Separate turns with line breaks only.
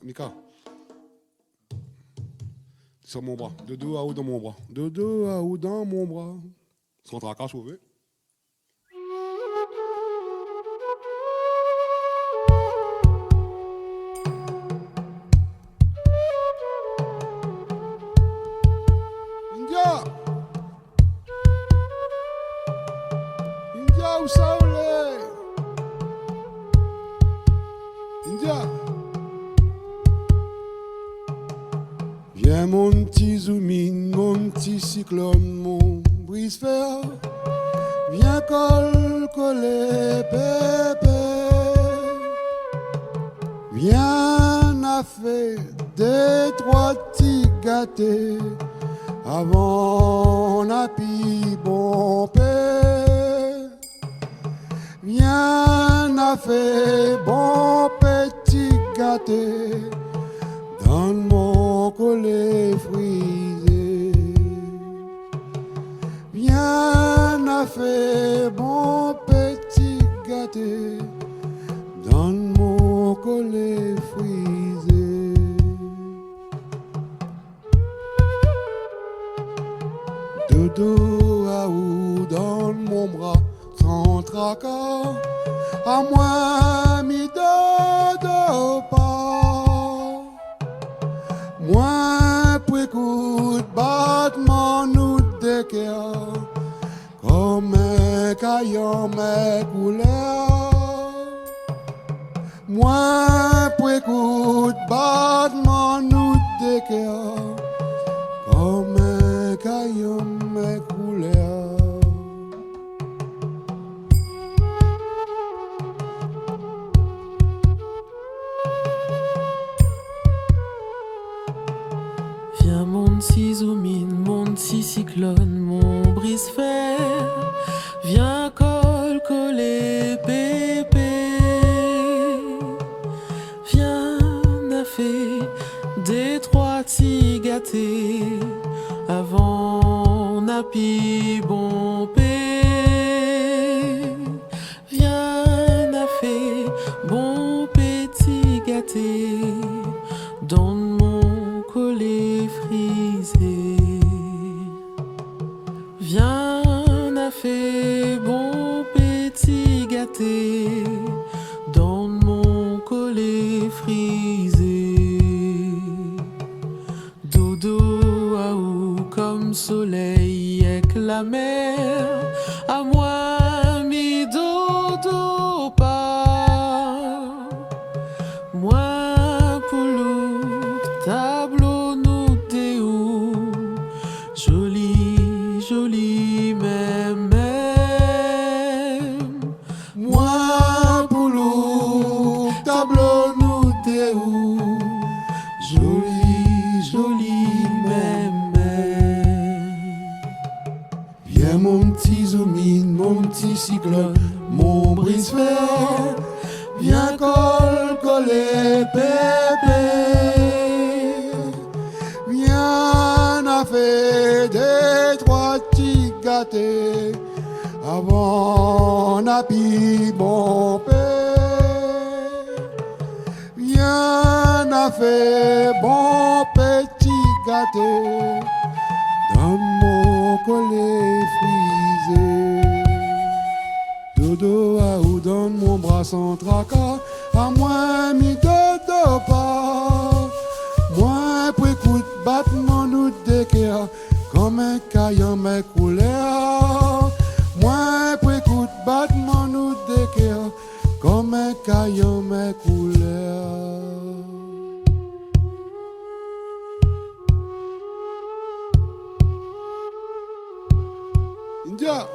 Mika, sur mon bras. De dos à haut dans mon bras. De dos à haut dans mon bras. Sans tracas, sauvé. India! India, où ça, olé? India! Viens mon petit zoomine, mon petit cyclone, mon brise-fer. Viens coller pépé. Viens a fait des trois petits gâtés avant n'a pi bon père. Viens a fait bon petit gâté dans mon collet frisé. Viens a fait bon petit gâté dans mon collet frisé. Dodo à ou dans mon bras sans tracas, à moi mi dodo pas. Moi pour écoute battement nous décaire comme un caillon mes couleurs. Moi pour écoute battement nous décaire comme un caillon mes couleurs.
Viens mon petit zoomine, mon petit cyclone, mon brise-fer. Viens coller pépé. Viens a fait des trois petits gâtés avant n'a pi bon pé. Viens a fait bon petit gâté dans mon collet frisé. Viens a fait bon petit gâté dans mon collet frisé. Dodo à ou comme soleil avec la mer, à moi mi dodo pas. Moi poulou tableau nous déou, joli joli même.
Moi boulot tableau nous déou, joli joli même. Viens mon petit zoomine, mon petit cyclone, mon brise-fer. Viens coller pépé. Viens a fait des trois petits gâtés avant n'a pi bon père. Viens a fait bon petit gâté dans mon collet frisé. Dodo à ou dans mon bras sans tracas, à moi mi dodo pas. Moi pour écoute battement nous décaire comme un caillon mes couleurs. Moi pour écoute battement nous décaire comme un caillon mes couleurs. India.